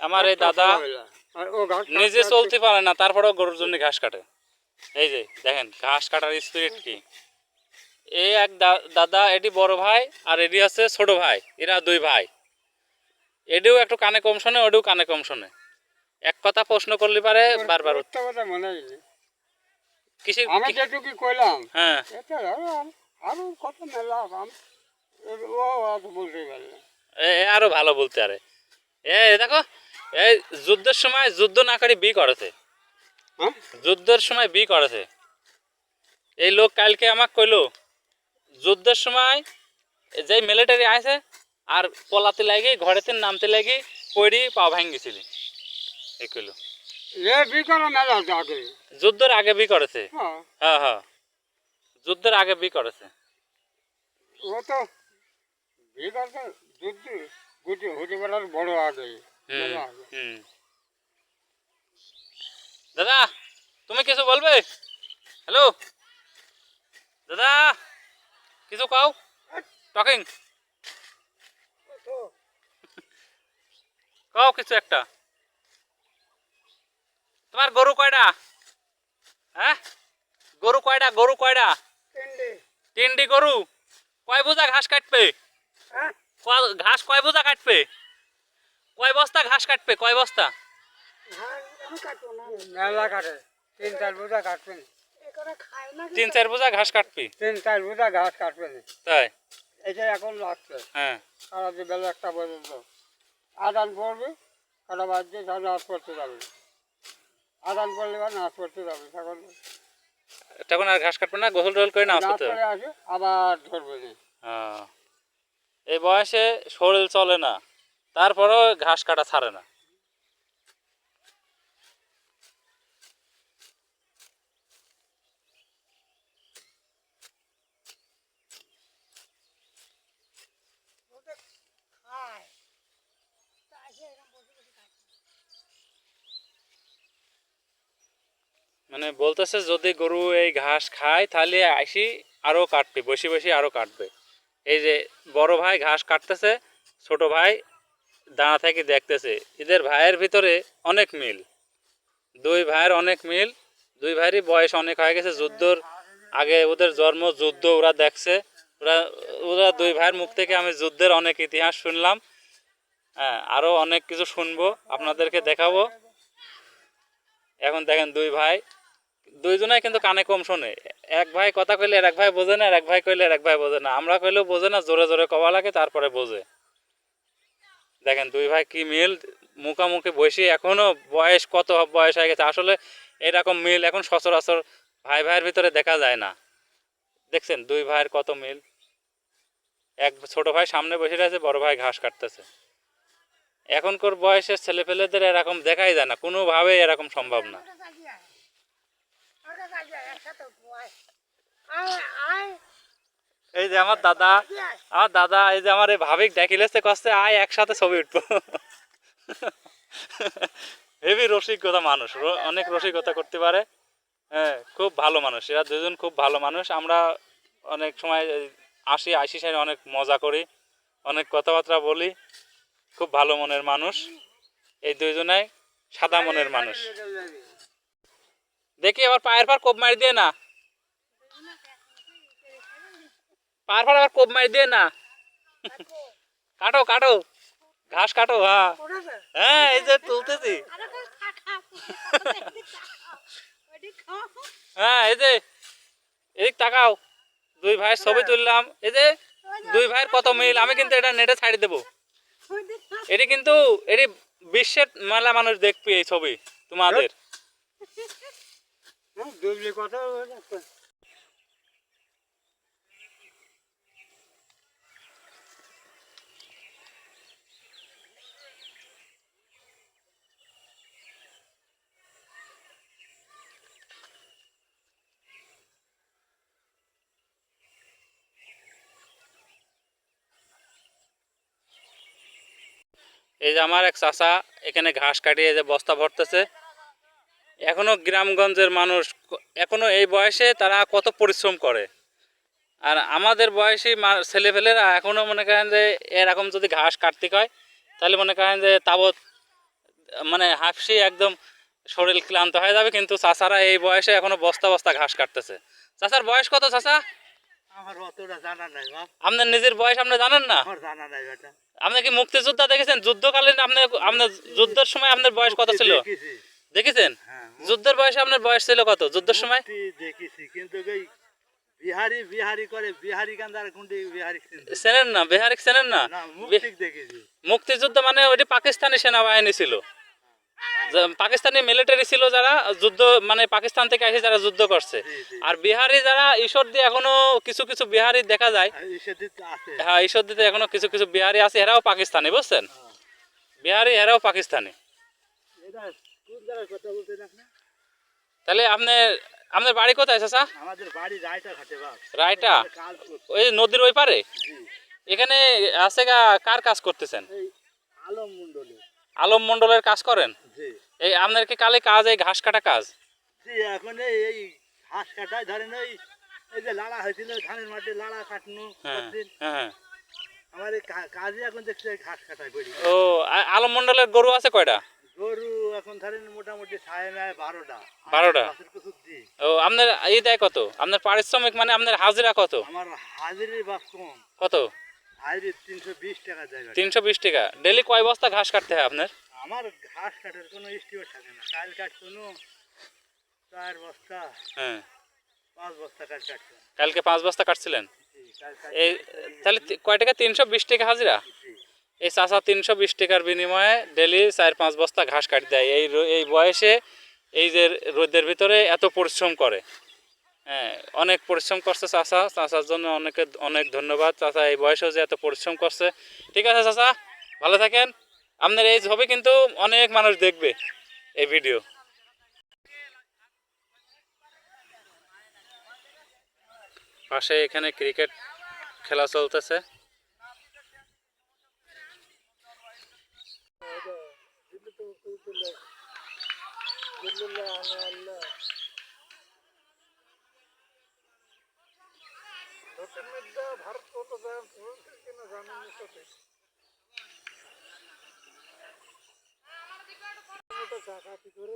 আমার এই দাদা নিজে চলতে পারে না, তারপরেও গরুর জন্য ঘাস কাটে। এই যে দেখেন ঘাস কাটার স্পিরিট কি। এই এক দাদা, এটি বড় ভাই আর এটি আছে ছোট ভাই, এরা দুই ভাই। এটিও একটু কানে কম শোনে, ওটিও কানে কম শোনে। এক কথা প্রশ্ন করলে পারে বারবার কিসের আমি যেটুকু কইলাম হ্যাঁ এটা আরো কত মেলা ও বলতে পারলাম আরো ভালো বলতে আরে। দেখো এই যুদ্ধের সময় যুদ্ধ না করে বি করেছে, হ্যাঁ যুদ্ধের সময় বি করেছে। এই লোক কালকে আমাকে কইলো যুদ্ধের সময় যে মিলিটারি আছে আর পলাতে লাগে ঘরেতে নামতে লাগে পড়ি পা ভাঙ্গিছিলি, এই কইলো যুদ্ধের আগে বি করেছে। হ্যাঁ হ্যাঁ যুদ্ধের আগে বি করেছে। ও তো যুদ্ধ হতে পারার বড় আগে। দাদা তুমি কিছু বলবে? হ্যালো দাদা কিছু কাও টকিং কাও কিছু একটা। তোমার গরু কয়টা? হ্যাঁ গরু কয়টা? গরু কয়টা? তিনটি গরু। কয় বোঝা ঘাস কাটবে? ঘাস কয় বোঝা কাটবে? কয় বস্তা ঘাস কাটবে? কয় বস্তা? মেলা কাটে 3-4 বোঝা কাটবেন। 3-4 বোঝা ঘাস কাটবি? 3-4 বোঝা ঘাস কাটবেন। তাই এটা এখন লাগছে। হ্যাঁ সারা বেলা একটা পর্যন্ত আদান পড়বে, কাটা বাদ দিয়ে তাহলে নাচ করতে যাবে। আদান পড়লে বা নাচ করতে যাবে তখন তখন আর ঘাস কাটবে না, গোসল টোল করে নাচ করতে হবে। আসে আবার ধরবে না। এই বয়সে শরীর চলে না, তারপরেও ঘাস কাটা ছাড়ে না। মানে বলতেছে যদি গরু এই ঘাস খায় তাহলে আসি আরো কাটবে, বসে বসে আরো কাটবে। এই যে বড় ভাই ঘাস কাটতেছে, ছোট ভাই দাঁড়া থেকে দেখতেছে। এদের ভাইয়ের ভিতরে অনেক মিল, দুই ভাইয়ের অনেক মিল। দুই ভাইয়েরই বয়স অনেক হয়ে গেছে, যুদ্ধর আগে ওদের জন্ম, যুদ্ধ ওরা দেখছে। ওরা ওরা দুই ভাইয়ের মুখ থেকে আমি যুদ্ধের অনেক ইতিহাস শুনলাম। হ্যাঁ আরও অনেক কিছু শুনবো, আপনাদেরকে দেখাবো। এখন দেখেন দুই ভাই দুইজনাই কিন্তু কানে কম শোনে। এক ভাই কথা কইলে আর এক ভাই বোঝে না, আর এক ভাই কইলে আর এক ভাই বোঝে না। আমরা কইলেও বোঝে না, জোরে জোরে কওয়া লাগে তারপরে বোঝে। দেখেন দুই ভাই কি মিল, মুখামুখি বসে। এখনো বয়স কত বয়স হয়ে গেছে, আসলে এরকম মিল এখন সচরাচর ভাই ভাইয়ের ভিতরে দেখা যায় না। দেখছেন দুই ভাইয়ের কত মিল। এক ছোট ভাই সামনে বসে রয়েছে, বড় ভাই ঘাস কাটতেছে। এখনকার বয়সের ছেলেপেলেদের এরকম দেখাই যায় না, কোনোভাবে এরকম সম্ভব না। এই যে আমার দাদা, এই যে আমার এই ভাবিক ডাকিলেছে, কষ্ট আয় একসাথে ছবি উঠবো। হেভি রসিকতা মানুষ, অনেক রসিকতা করতে পারে। হ্যাঁ খুব ভালো মানুষ, এরা দুজন খুব ভালো মানুষ। আমরা অনেক সময় আসি সাইড অনেক মজা করি, অনেক কথাবার্তা বলি। খুব ভালো মনের মানুষ এই দুইজনাই, সাদা মনের মানুষ। দেখি আবার পায়ের পার কোপ মারি দিয়ে না, পায়ের পার আবার কোপ মারি দিয়ে না। কাটো কাটো ঘাস কাটো। হ্যাঁ হ্যাঁ এই যে তুলতেছি। হ্যাঁ এই যে এদিক তাকাও, দুই ভাইয়ের ছবি তুললাম। এই যে দুই ভাইয়ের কত মিল। আমি কিন্তু এটা নেটে ছাড়ি দেবো। এটি কিন্তু এটি বিশ্বের মেলা মানুষ দেখবি এই ছবি তোমাদের। এই যে আমার এক চাচা এখানে ঘাস কাটিয়ে যে বস্তা ভরতেছে। এখনো গ্রামগঞ্জের মানুষ এখনো এই বয়সে তারা কত পরিশ্রম করে। আর আমাদের বয়সী ছেলেপেলেরা এখনো মনে করেন যে এরকম যদি ঘাস কাটতে হয় তাহলে মনে করেন যে তাবৎ মানে হাঁফসি একদম শরীর ক্লান্ত হয়ে যাবে, কিন্তু চাচারা এই বয়সে এখনো বস্তা বস্তা ঘাস কাটতেছে। চাচার বয়স কত চাচা? আমার অতটা জানা নাই বাপ, আপনার নিজের বয়স আপনি জানেন না? আমার জানা নাই বেটা। আপনি কি মুক্তিযোদ্ধা দেখেছেন? যুদ্ধকালীন আপনি আপনার যুদ্ধের সময় আপনার বয়স কত ছিল দেখেছি, দেখেছেন? হ্যাঁ যুদ্ধের বয়সে আপনার বয়স ছিল কত যুদ্ধের সময়? মুক্তি দেখেছি, কিন্তু এই বিহারি বিহারি করে, বিহারি গান্ধার গুন্ডি বিহারি চিনতে। চেনেন না? বিহারিক চেনেন না? না মুক্তি দেখেছি। মুক্তিযুদ্ধ মানে ওইটি পাকিস্তানি সেনাবাহিনী ছিল, পাকিস্তানি মিলিটারি ছিল যারা যুদ্ধ, মানে পাকিস্তান থেকে এসে যারা যুদ্ধ করছে। জি, জি। আর বিহারি যারা ঈশ্বর দিয়ে এখনো কিছু কিছু বিহারি দেখা যায়। আর সেদিক আছে। হ্যাঁ, ঈশ্বর দিতে এখনো কিছু কিছু বিহারি আছে, এরাও পাকিস্তানি, বুঝছেন? হ্যাঁ। বিহারি এরাও পাকিস্তানি। এটা কোন জায়গায় কথা বলতে দেখ না? তাহলে আপনার আপনার বাড়ি কোথায় চাচা? আমাদের বাড়ি রায়টা ঘাটে বাপ। রায়টা? কাজ করছি। ওই নদীর ওই পারে? জি। এখানে আছে কার কাজ করতেছেন? এই আলম মন্ডলে। আলম মন্ডলের কাজ করেন? জি। এই আপনার কি কালে কাজ এই ঘাস কাটা কাজ? জি, এখন এই ঘাস কাটায় ধরেন এই যে লাড়া হয়েছিল ধানের মাঠে লাড়া কাটনো হ্যাঁ একদিন। হ্যাঁ। আমার এই কাজে এখন দেখছি এই ঘাস কাটায় পড়ি। ও, আলম মন্ডলের গরু আছে কয়টা? গরু এখন ধরেন মোটামুটি ছায় নেয় 12টা। 12টা? গাছের কিছু দিই। ও, আপনার এই দেয় কত? আপনার পারিশ্রমিক মানে আপনার হাজিরা কত? আমার হাজিরি বাপ কম। কত? হাজিরি 320 টাকা জায়গা। 320 টাকা। ডেলি কয় বস্তা ঘাস কাটতে হয় আপনার? আমার ঘাস কাটার কোনো এস্টিমেট থাকে না। কাল কাটছো 4 বস্তা, হ্যাঁ, 5 বস্তা কাল কাটছো। কালকে 5 বস্তা কাটছিলেন। জি, কাল এই তাহলে কয় টাকা? 320 টাকা হাজিরা। জি। এই চাচা 320 টাকার বিনিময়ে ডেলি 4-5 বস্তা ঘাস কাটি দেয়। এই বয়সে এই যে রোদের ভিতরে এত পরিশ্রম করে। হ্যাঁ, অনেক পরিশ্রম করছে চাচা। চাচার জন্য অনেক ধন্যবাদ। চাচা এই বয়সেও যে এত পরিশ্রম করছে। ঠিক আছে চাচা, ভালো থাকেন। আপনার এই হবে কিন্তু অনেক মানুষ দেখবে এই ভিডিও। পাশে এখানে ক্রিকেট খেলা চলতেছে। ভারত কত কিনা জানেন সাথে জাকাতি করে